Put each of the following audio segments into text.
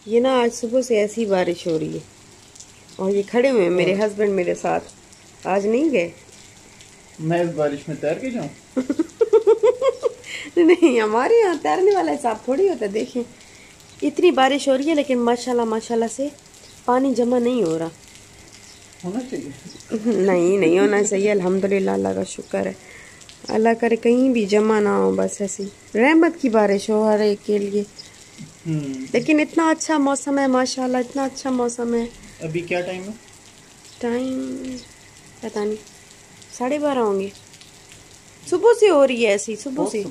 ये ना आज सुबह से ऐसी बारिश हो रही है और ये खड़े हुए हैं मेरे हस्बैंड मेरे साथ। आज नहीं गए? मैं इस बारिश में तैर के जाऊं? नहीं, हमारे यहाँ तैरने वाला हिसाब थोड़ी होता है। देखें इतनी बारिश हो रही है लेकिन माशाल्लाह माशाल्लाह से पानी जमा नहीं हो रहा। होना चाहिए। नहीं, नहीं होना चाहिए। अल्हम्दुलिल्लाह, अल्लाह का शुक्र है। अल्लाह करे कहीं भी जमा ना हो, बस ऐसी रहमत की बारिश हो हर एक के लिए। लेकिन इतना अच्छा मौसम है माशाल्लाह, इतना अच्छा मौसम है। अभी क्या टाइम है? टाइम पता नहीं, 12:30 होंगे। सुबह से हो रही है ऐसी, सुबह से।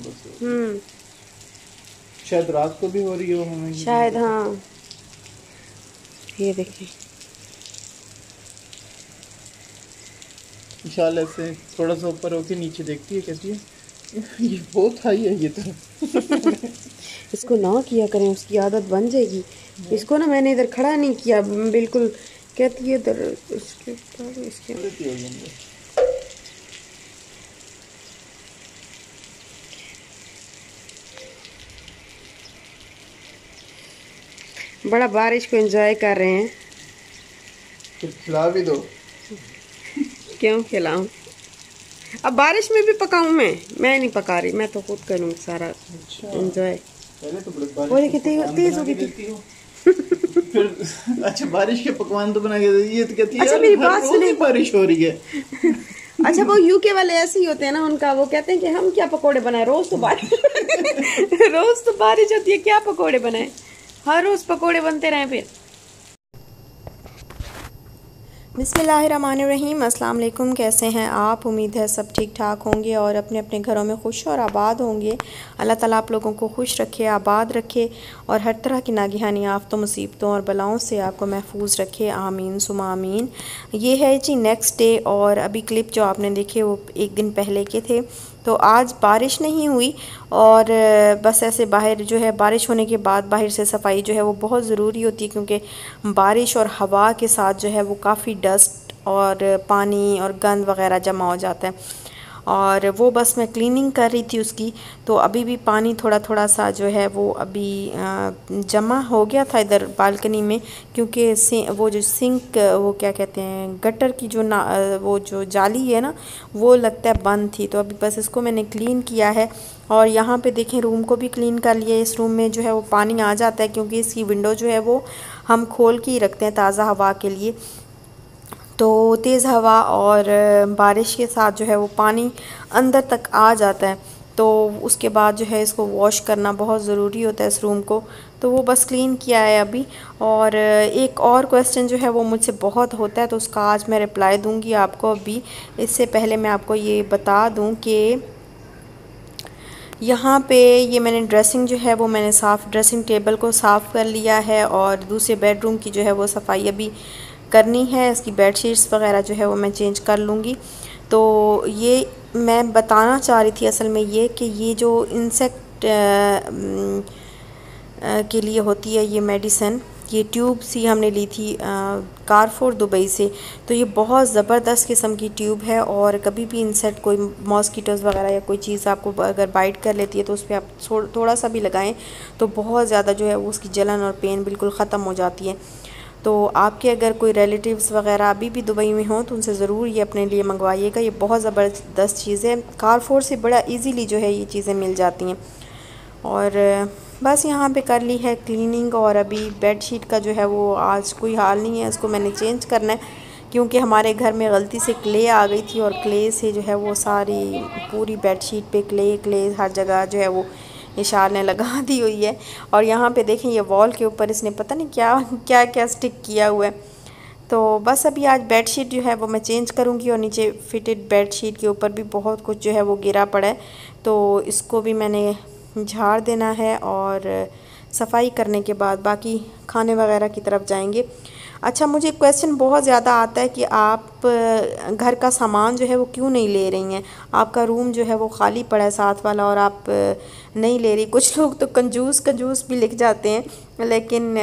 शायद रात को भी हो रही हो हमें शायद, हाँ। ये देखिए, इंशाल्लाह से थोड़ा सा ऊपर होके नीचे देखती है, कहती है ये बहुत हाई है ये तो। इसको ना किया करें, उसकी आदत बन जाएगी। इसको ना मैंने इधर खड़ा नहीं किया बिल्कुल, कहती है इधर उसके बड़ा बारिश को एंजॉय कर रहे हैं। फिर खिला भी दो। क्यों खिलाऊं? अब बारिश में भी पकाऊं? मैं नहीं पका रही, मैं तो खुद करूँ सारा एंजॉय। पहले तो बारिश तेज हो गई थी। फिर अच्छा, बारिश के पकवान तो बना के ये तो कहती है अच्छा मेरी बात सुने, बारिश हो रही है। अच्छा वो यूके वाले ऐसे ही होते हैं ना, उनका वो कहते हैं कि हम क्या पकोड़े बनाए, रोज तो बारिश रोज तो बारिश होती है, क्या पकोड़े बनाए, हर रोज पकोड़े बनते रहे। फिर बिस्मिल्लाहिर्रहमानिर्रहीम, अस्सलाम वालेकुम। कैसे हैं आप? उम्मीद है सब ठीक ठाक होंगे और अपने अपने घरों में खुश और आबाद होंगे। अल्लाह ताला आप लोगों को खुश रखे, आबाद रखे और हर तरह की नागिहानी आफ़तों, मुसीबतों और बलाओं से आपको महफूज रखे। आमीन सुमा आमीन। ये है जी नेक्स्ट डे, और अभी क्लिप जो आपने देखे वो एक दिन पहले के थे। तो आज बारिश नहीं हुई और बस ऐसे बाहर जो है, बारिश होने के बाद बाहर से सफाई जो है वो बहुत ज़रूरी होती है, क्योंकि बारिश और हवा के साथ जो है वो काफ़ी डस्ट और पानी और गंद वगैरह जमा हो जाता है। और वो बस मैं क्लीनिंग कर रही थी उसकी, तो अभी भी पानी थोड़ा थोड़ा सा जो है वो अभी जमा हो गया था इधर बालकनी में, क्योंकि वो जो सिंक, वो क्या कहते हैं, गटर की जो ना वो जो जाली है ना, वो लगता है बंद थी। तो अभी बस इसको मैंने क्लीन किया है। और यहाँ पे देखें रूम को भी क्लीन कर लिया। इस रूम में जो है वो पानी आ जाता है, क्योंकि इसकी विंडो जो है वो हम खोल के ही रखते हैं ताज़ा हवा के लिए। तो तेज़ हवा और बारिश के साथ जो है वो पानी अंदर तक आ जाता है। तो उसके बाद जो है इसको वॉश करना बहुत ज़रूरी होता है इस रूम को। तो वो बस क्लीन किया है अभी। और एक और क्वेश्चन जो है वो मुझसे बहुत होता है, तो उसका आज मैं रिप्लाई दूंगी आपको। अभी इससे पहले मैं आपको ये बता दूं कि यहाँ पे ये मैंने ड्रेसिंग जो है वो मैंने ड्रेसिंग टेबल को साफ़ कर लिया है, और दूसरे बेडरूम की जो है वो सफाई अभी करनी है। इसकी बेडशीट्स वगैरह जो है वो मैं चेंज कर लूँगी। तो ये मैं बताना चाह रही थी असल में ये कि ये जो इंसेक्ट के लिए होती है ये मेडिसिन, ये ट्यूब सी हमने ली थी कारफोर दुबई से। तो ये बहुत ज़बरदस्त किस्म की ट्यूब है, और कभी भी इंसेक्ट, कोई मॉस्किटोज़ वगैरह या कोई चीज़ आपको अगर बाइट कर लेती है तो उस पर आप थोड़ा सा भी लगाएं तो बहुत ज़्यादा जो है वो उसकी जलन और पेन बिल्कुल ख़त्म हो जाती है। तो आपके अगर कोई रिलेटिव्स वगैरह अभी भी दुबई में हों तो उनसे ज़रूर ये अपने लिए मंगवाइएगा। ये बहुत ज़बरदस्त चीज़ है, कारफोर से बड़ा ईज़िली जो है ये चीज़ें मिल जाती हैं। और बस यहाँ पे कर ली है क्लीनिंग, और अभी बेडशीट का जो है वो आज कोई हाल नहीं है, इसको मैंने चेंज करना है, क्योंकि हमारे घर में गलती से क्ले आ गई थी और क्ले से जो है वो सारी पूरी बेडशीट पे क्ले हर जगह जो है वो इशार ने लगा दी हुई है। और यहाँ पे देखें ये वॉल के ऊपर इसने पता नहीं क्या क्या क्या स्टिक किया हुआ है। तो बस अभी आज बेडशीट जो है वो मैं चेंज करूँगी, और नीचे फिटेड बेडशीट के ऊपर भी बहुत कुछ जो है वो गिरा पड़ा है, तो इसको भी मैंने झाड़ देना है। और सफाई करने के बाद बाकी खाने वगैरह की तरफ जाएंगे। अच्छा, मुझे क्वेश्चन बहुत ज़्यादा आता है कि आप आप घर का सामान जो है वो क्यों नहीं ले रही हैं? आपका रूम जो है वो खाली पड़ा है साथ वाला और आप नहीं ले रही। कुछ लोग तो कंजूस कंजूस भी लिख जाते हैं, लेकिन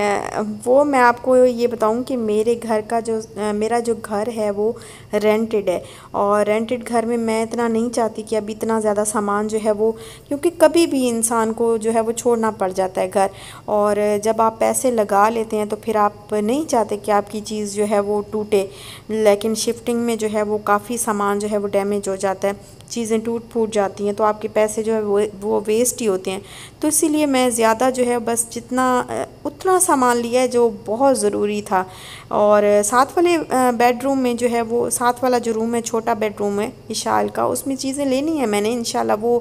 वो मैं आपको ये बताऊं कि मेरे घर का जो मेरा जो घर है वो रेंटेड है, और रेंटेड घर में मैं इतना नहीं चाहती कि अब इतना ज़्यादा सामान जो है वो, क्योंकि कभी भी इंसान को जो है वो छोड़ना पड़ जाता है घर, और जब आप पैसे लगा लेते हैं तो फिर आप नहीं चाहते कि आपकी चीज़ जो है वो टूटे। लेकिन शिफ्टिंग में जो है वो काफ़ी सामान जो है वो डैमेज हो जाता है, चीज़ें टूट फूट जाती हैं, तो आपके पैसे जो है वो वेस्ट ही होते हैं। तो इसीलिए मैं ज़्यादा जो है बस जितना उतना सामान लिया है जो बहुत ज़रूरी था। और साथ वाले बेडरूम में जो है वो, साथ वाला जो रूम है, छोटा बेडरूम है विशाल का, उसमें चीज़ें लेनी है मैंने इंशाल्लाह। वो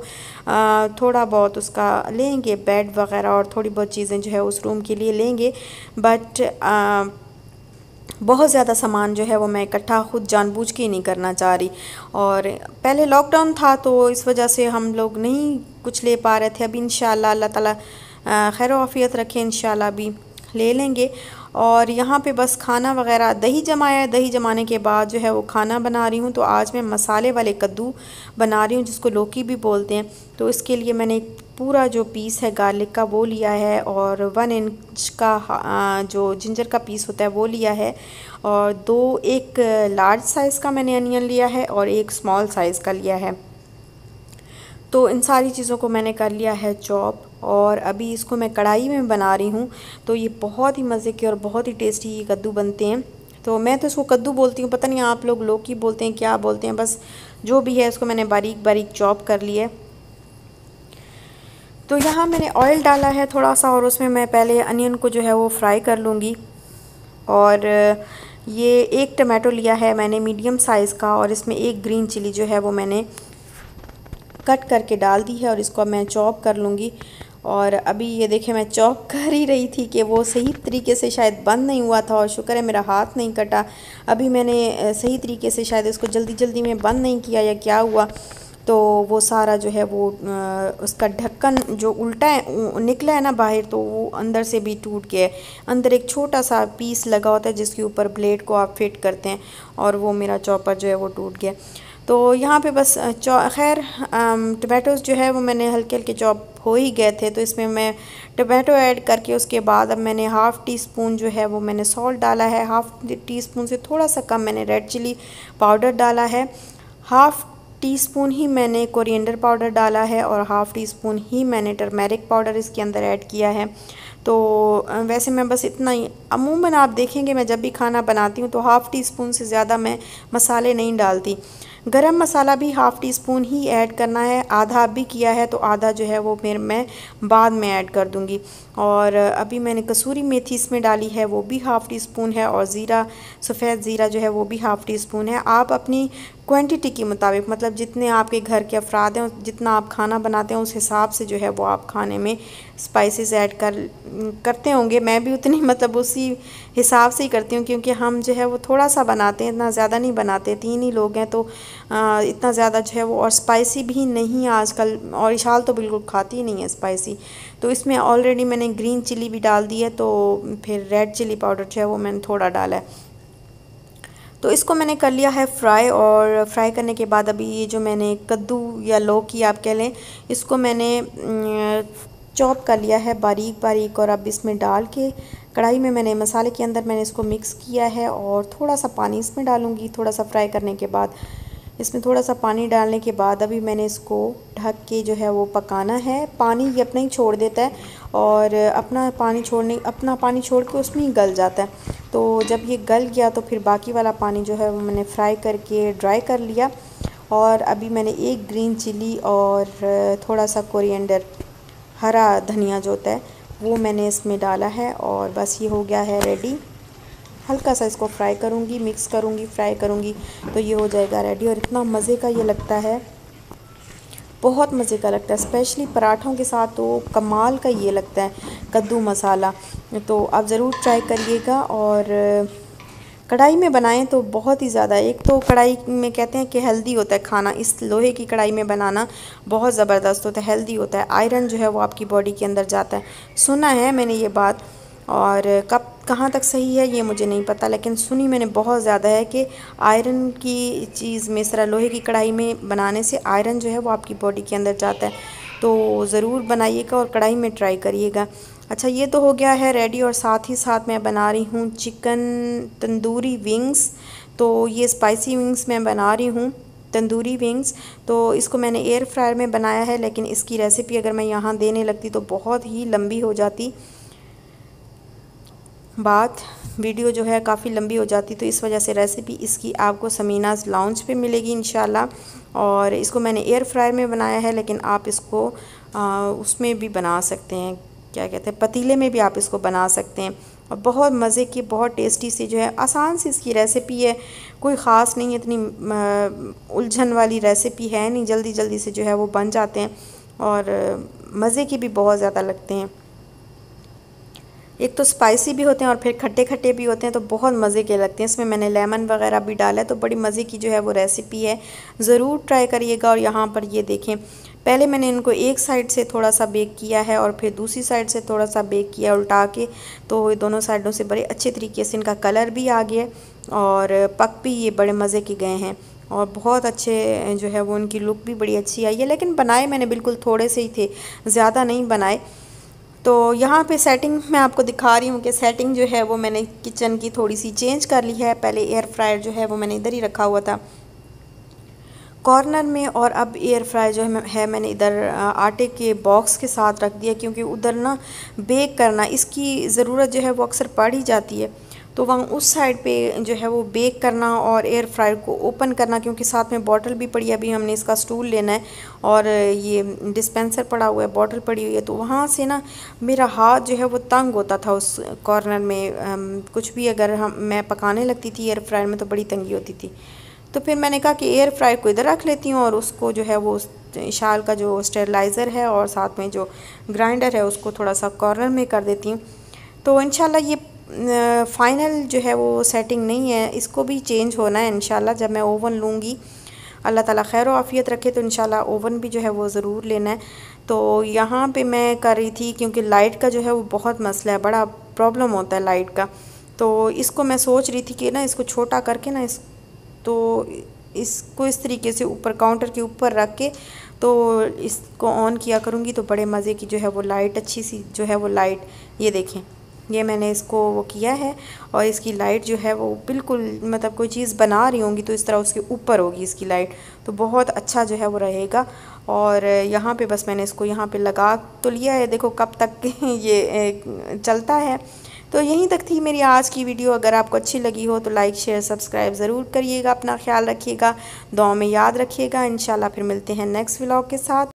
थोड़ा बहुत उसका लेंगे, बेड वगैरह और थोड़ी बहुत चीज़ें जो है उस रूम के लिए लेंगे। बट बहुत ज़्यादा सामान जो है वो मैं इकट्ठा खुद जानबूझ के ही नहीं करना चाह रही। और पहले लॉकडाउन था तो इस वजह से हम लोग नहीं कुछ ले पा रहे थे। अभी इंशाल्लाह अल्लाह ताला खैर आफियत रखे, इंशाल्लाह अभी ले लेंगे। और यहाँ पे बस खाना वगैरह, दही जमाया है, दही जमाने के बाद जो है वो खाना बना रही हूँ। तो आज मैं मसाले वाले कद्दू बना रही हूँ, जिसको लौकी भी बोलते हैं। तो इसके लिए मैंने एक पूरा जो पीस है गार्लिक का वो लिया है, और 1 इंच का जो जिंजर का पीस होता है वो लिया है, और एक लार्ज साइज़ का मैंने अनियन लिया है और एक स्मॉल साइज़ का लिया है। तो इन सारी चीज़ों को मैंने कर लिया है चॉप, और अभी इसको मैं कढ़ाई में बना रही हूँ। तो ये बहुत ही मज़े के और बहुत ही टेस्टी ये कद्दू बनते हैं। तो मैं तो इसको कद्दू बोलती हूँ, पता नहीं आप लोग लौकी बोलते हैं क्या बोलते हैं, बस जो भी है इसको मैंने बारीक बारीक चॉप कर लिया है। तो यहाँ मैंने ऑयल डाला है थोड़ा सा, और उसमें मैं पहले अनियन को जो है वो फ्राई कर लूँगी। और ये एक टमाटो लिया है मैंने मीडियम साइज़ का, और इसमें एक ग्रीन चिली जो है वो मैंने कट करके डाल दी है, और इसको अब मैं चॉप कर लूँगी। और अभी ये देखें मैं चॉप कर ही रही थी कि वो सही तरीके से शायद बंद नहीं हुआ था, और शुक्र है मेरा हाथ नहीं कटा। अभी मैंने सही तरीके से शायद इसको जल्दी जल्दी में बंद नहीं किया या क्या हुआ, तो वो सारा जो है वो उसका ढक्कन जो उल्टा है निकला है ना बाहर, तो वो अंदर से भी टूट गया है। अंदर एक छोटा सा पीस लगा होता है जिसके ऊपर ब्लेड को आप फिट करते हैं, और वो मेरा चॉपर जो है वो टूट गया। तो यहाँ पे बस खैर टमाटोज़ जो है वो मैंने हल्के हल्के चॉप हो ही गए थे। तो इसमें मैं टमाटो ऐड करके उसके बाद अब मैंने हाफ़ टी स्पून जो है वो मैंने सॉल्ट डाला है, हाफ़ टी स्पून से थोड़ा सा कम मैंने रेड चिली पाउडर डाला है, हाफ़ टी स्पून ही मैंने कोरिएंडर पाउडर डाला है, और हाफ़ टी स्पून ही मैंने टर्मेरिक पाउडर इसके अंदर ऐड किया है। तो वैसे मैं बस इतना ही, अमूमन आप देखेंगे मैं जब भी खाना बनाती हूँ तो हाफ़ टी स्पून से ज़्यादा मैं मसाले नहीं डालती। गरम मसाला भी हाफ़ टी स्पून ही ऐड करना है, आधा भी किया है तो आधा जो है वो फिर मैं बाद में ऐड कर दूँगी। और अभी मैंने कसूरी मेथी इसमें डाली है, वो भी हाफ़ टी स्पून है, और ज़ीरा, सफ़ेद ज़ीरा जो है वो भी हाफ़ टी स्पून है। आप अपनी क्वांटिटी के मुताबिक, मतलब जितने आपके घर के अफराद हैं, जितना आप खाना बनाते हैं उस हिसाब से जो है वो आप खाने में स्पाइसेस ऐड करते होंगे। मैं भी उतनी मतलब उसी हिसाब से ही करती हूँ, क्योंकि हम जो है वो थोड़ा सा बनाते हैं, इतना ज़्यादा नहीं बनाते, 3 ही लोग हैं, तो इतना ज़्यादा जो है वो, और स्पाइसी भी नहीं आजकल, और इशाल तो बिल्कुल खाती ही नहीं है स्पाइसी। तो इसमें ऑलरेडी मैंने ग्रीन चिली भी डाल दी है, तो फिर रेड चिली पाउडर जो है वो मैंने थोड़ा डाला है। तो इसको मैंने कर लिया है फ्राई, और फ्राई करने के बाद अभी ये जो मैंने कद्दू या लौकी आप कह लें, इसको मैंने चॉप कर लिया है बारीक बारीक, और अब इसमें डाल के कढ़ाई में मैंने मसाले के अंदर मैंने इसको मिक्स किया है, और थोड़ा सा पानी इसमें डालूँगी थोड़ा सा फ्राई करने के बाद। इसमें थोड़ा सा पानी डालने के बाद अभी मैंने इसको ढक के जो है वो पकाना है। पानी ये अपना ही छोड़ देता है, और अपना पानी छोड़ के उसमें ही गल जाता है। तो जब ये गल गया तो फिर बाकी वाला पानी जो है वो मैंने फ्राई करके ड्राई कर लिया। और अभी मैंने एक ग्रीन चिली और थोड़ा सा कोरिएंडर, हरा धनिया जो होता है, वो मैंने इसमें डाला है, और बस ये हो गया है रेडी। हल्का सा इसको फ्राई करूँगी, मिक्स करूँगी, फ्राई करूँगी, तो ये हो जाएगा रेडी। और इतना मज़े का ये लगता है, बहुत मज़े का लगता है, स्पेशली पराठों के साथ तो कमाल का ये लगता है कद्दू मसाला। तो आप ज़रूर ट्राई करिएगा, और कढ़ाई में बनाएं तो बहुत ही ज़्यादा, एक तो कढ़ाई में कहते हैं कि हेल्दी होता है खाना, इस लोहे की कढ़ाई में बनाना बहुत ज़बरदस्त होता है, हेल्दी होता है, आयरन जो है वो आपकी बॉडी के अंदर जाता है, सुना है मैंने ये बात। और कब कहाँ तक सही है ये मुझे नहीं पता, लेकिन सुनी मैंने बहुत ज़्यादा है कि आयरन की चीज़ में, इस तरह लोहे की कढ़ाई में बनाने से आयरन जो है वो आपकी बॉडी के अंदर जाता है। तो ज़रूर बनाइएगा और कढ़ाई में ट्राई करिएगा। अच्छा, ये तो हो गया है रेडी, और साथ ही साथ मैं बना रही हूँ चिकन तंदूरी विंग्स। तो ये स्पाइसी विंग्स मैं बना रही हूँ, तंदूरी विंग्स। तो इसको मैंने एयर फ्रायर में बनाया है, लेकिन इसकी रेसिपी अगर मैं यहाँ देने लगती तो बहुत ही लंबी हो जाती वीडियो जो है काफ़ी लंबी हो जाती। तो इस वजह से रेसिपी इसकी आपको समीनाज़ लाउंज पे मिलेगी इंशाल्लाह। और इसको मैंने एयर फ्रायर में बनाया है, लेकिन आप इसको उसमें भी बना सकते हैं, क्या कहते हैं, पतीले में भी आप इसको बना सकते हैं। और बहुत मज़े की, बहुत टेस्टी सी जो है, आसान सी इसकी रेसिपी है, कोई ख़ास नहीं है, इतनी उलझन वाली रेसिपी है नहीं, जल्दी जल्दी से जो है वो बन जाते हैं और मज़े की भी बहुत ज़्यादा लगते हैं। एक तो स्पाइसी भी होते हैं और फिर खट्टे खट्टे भी होते हैं, तो बहुत मज़े के लगते हैं। इसमें मैंने लेमन वगैरह भी डाला है, तो बड़ी मज़े की जो है वो रेसिपी है, ज़रूर ट्राई करिएगा। और यहाँ पर ये देखें, पहले मैंने इनको एक साइड से थोड़ा सा बेक किया है और फिर दूसरी साइड से थोड़ा सा बेक किया उल्टा के, तो दोनों साइडों से बड़े अच्छे तरीके से इनका कलर भी आ गया और पक भी ये बड़े मज़े के गए हैं और बहुत अच्छे जो है वो उनकी लुक भी बड़ी अच्छी आई है। लेकिन बनाए मैंने बिल्कुल थोड़े से ही थे, ज़्यादा नहीं बनाए। तो यहाँ पे सेटिंग मैं आपको दिखा रही हूँ कि सेटिंग जो है वो मैंने किचन की थोड़ी सी चेंज कर ली है। पहले एयर फ्रायर जो है वो मैंने इधर ही रखा हुआ था कॉर्नर में, और अब एयर फ्रायर जो है मैंने इधर आटे के बॉक्स के साथ रख दिया, क्योंकि उधर ना बेक करना इसकी ज़रूरत जो है वो अक्सर पड़ ही जाती है। तो वहाँ उस साइड पे जो है वो बेक करना और एयर फ्रायर को ओपन करना, क्योंकि साथ में बॉटल भी पड़ी है, अभी हमने इसका स्टूल लेना है और ये डिस्पेंसर पड़ा हुआ है, बॉटल पड़ी हुई है। तो वहाँ से ना मेरा हाथ जो है वो तंग होता था उस कॉर्नर में, कुछ भी अगर मैं पकाने लगती थी एयर फ्रायर में तो बड़ी तंगी होती थी। तो फिर मैंने कहा कि एयर फ्रायर को इधर रख लेती हूँ और उसको जो है वो शाल का जो स्टेरलाइज़र है और साथ में जो ग्राइंडर है उसको थोड़ा सा कॉर्नर में कर देती हूँ। तो इंशाल्लाह ये फ़ाइनल जो है वो सेटिंग नहीं है, इसको भी चेंज होना है इंशाल्लाह जब मैं ओवन लूँगी। अल्लाह ताला खैर और आफ़ियत रखे, तो इंशाल्लाह ओवन भी जो है वो ज़रूर लेना है। तो यहाँ पे मैं कर रही थी, क्योंकि लाइट का जो है वो बहुत मसला है, बड़ा प्रॉब्लम होता है लाइट का। तो इसको मैं सोच रही थी कि ना इसको छोटा करके ना इसको इस तरीके से ऊपर काउंटर के ऊपर रख के तो इसको ऑन किया करूँगी, तो बड़े मज़े की जो है वो लाइट, अच्छी सी जो है वो लाइट, ये देखें, ये मैंने इसको वो किया है और इसकी लाइट जो है वो बिल्कुल, मतलब कोई चीज़ बना रही होंगी तो इस तरह उसके ऊपर होगी इसकी लाइट, तो बहुत अच्छा जो है वो रहेगा। और यहाँ पे बस मैंने इसको यहाँ पे लगा तो लिया है, देखो कब तक ये चलता है। तो यहीं तक थी मेरी आज की वीडियो। अगर आपको अच्छी लगी हो तो लाइक शेयर सब्सक्राइब ज़रूर करिएगा, अपना ख्याल रखिएगा, दुआ में याद रखिएगा। इंशाल्लाह फिर मिलते हैं नेक्स्ट व्लॉग के साथ।